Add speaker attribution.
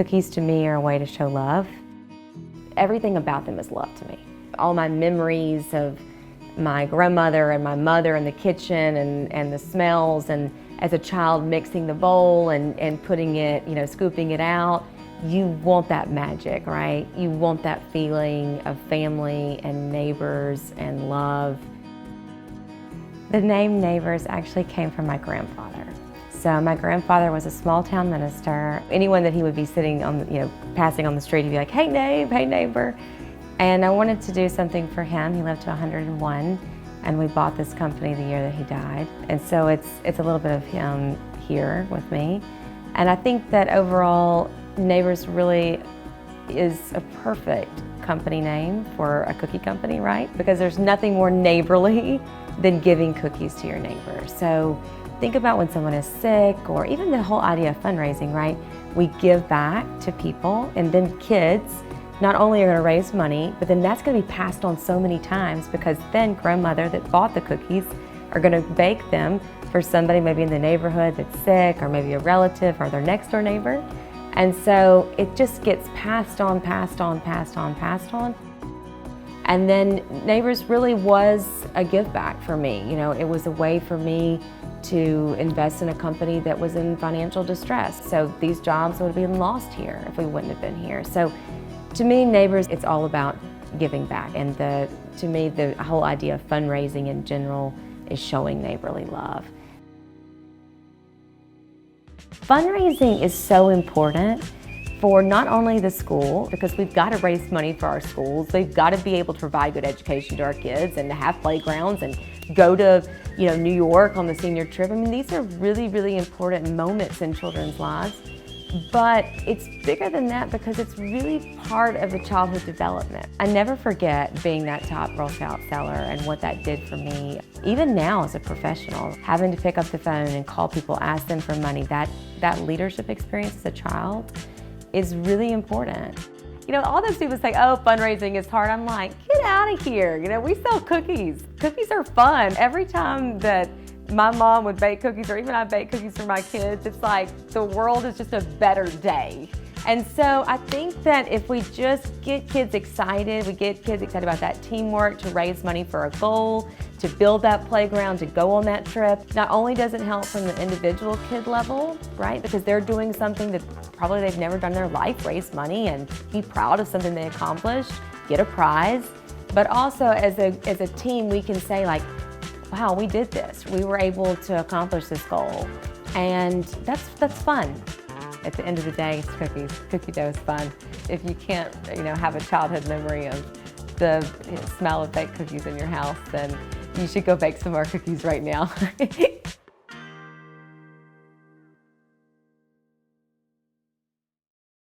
Speaker 1: Cookies to me are a way to show love. Everything about them is love to me. All my memories of my grandmother and my mother in the kitchen and the smells, and as a child mixing the bowl and putting it, scooping it out. You want that magic, right? You want that feeling of family and neighbors and love. The name Neighbors actually came from my grandfather. So my grandfather was a small town minister. Anyone that he would be sitting on, passing on the street, he'd be like, "Hey, hey neighbor." And I wanted to do something for him. He lived to 101, and we bought this company the year that he died. And so it's a little bit of him here with me. And I think that overall, Neighbors really is a perfect company name for a cookie company, right? Because there's nothing more neighborly than giving cookies to your neighbor. So think about when someone is sick, or even the whole idea of fundraising, right? We give back to people, and then kids not only are going to raise money, but then that's going to be passed on so many times, because then grandmother that bought the cookies are going to bake them for somebody maybe in the neighborhood that's sick, or maybe a relative or their next door neighbor. And so it just gets passed on. And then Neighbors really was a give back for me. It was a way for me to invest in a company that was in financial distress. So these jobs would have been lost here if we wouldn't have been here. So to me, Neighbors, it's all about giving back. And to me, the whole idea of fundraising in general is showing neighborly love. Fundraising is so important for not only the school, because we've got to raise money for our schools. We've got to be able to provide good education to our kids and to have playgrounds and go to New York on the senior trip. I mean, these are really, really important moments in children's lives. But it's bigger than that, because it's really part of the childhood development. I never forget being that top Girl Scout seller and what that did for me. Even now as a professional, having to pick up the phone and call people, ask them for money, that leadership experience as a child is really important. All those people say, "Oh, fundraising is hard." I'm like, get out of here. We sell cookies. Cookies are fun. Every time that my mom would bake cookies, or even I bake cookies for my kids, it's like the world is just a better day. And so I think that if we just get kids excited, we get kids excited about that teamwork to raise money for a goal, to build that playground, to go on that trip, not only does it help from the individual kid level, right? Because they're doing something that probably they've never done in their life, raise money and be proud of something they accomplished, get a prize. But also as a team, we can say like, wow, we did this. We were able to accomplish this goal. And that's fun. At the end of the day, it's cookies. Cookie dough is fun. If you can't, have a childhood memory of the smell of baked cookies in your house, then you should go bake some more cookies right now.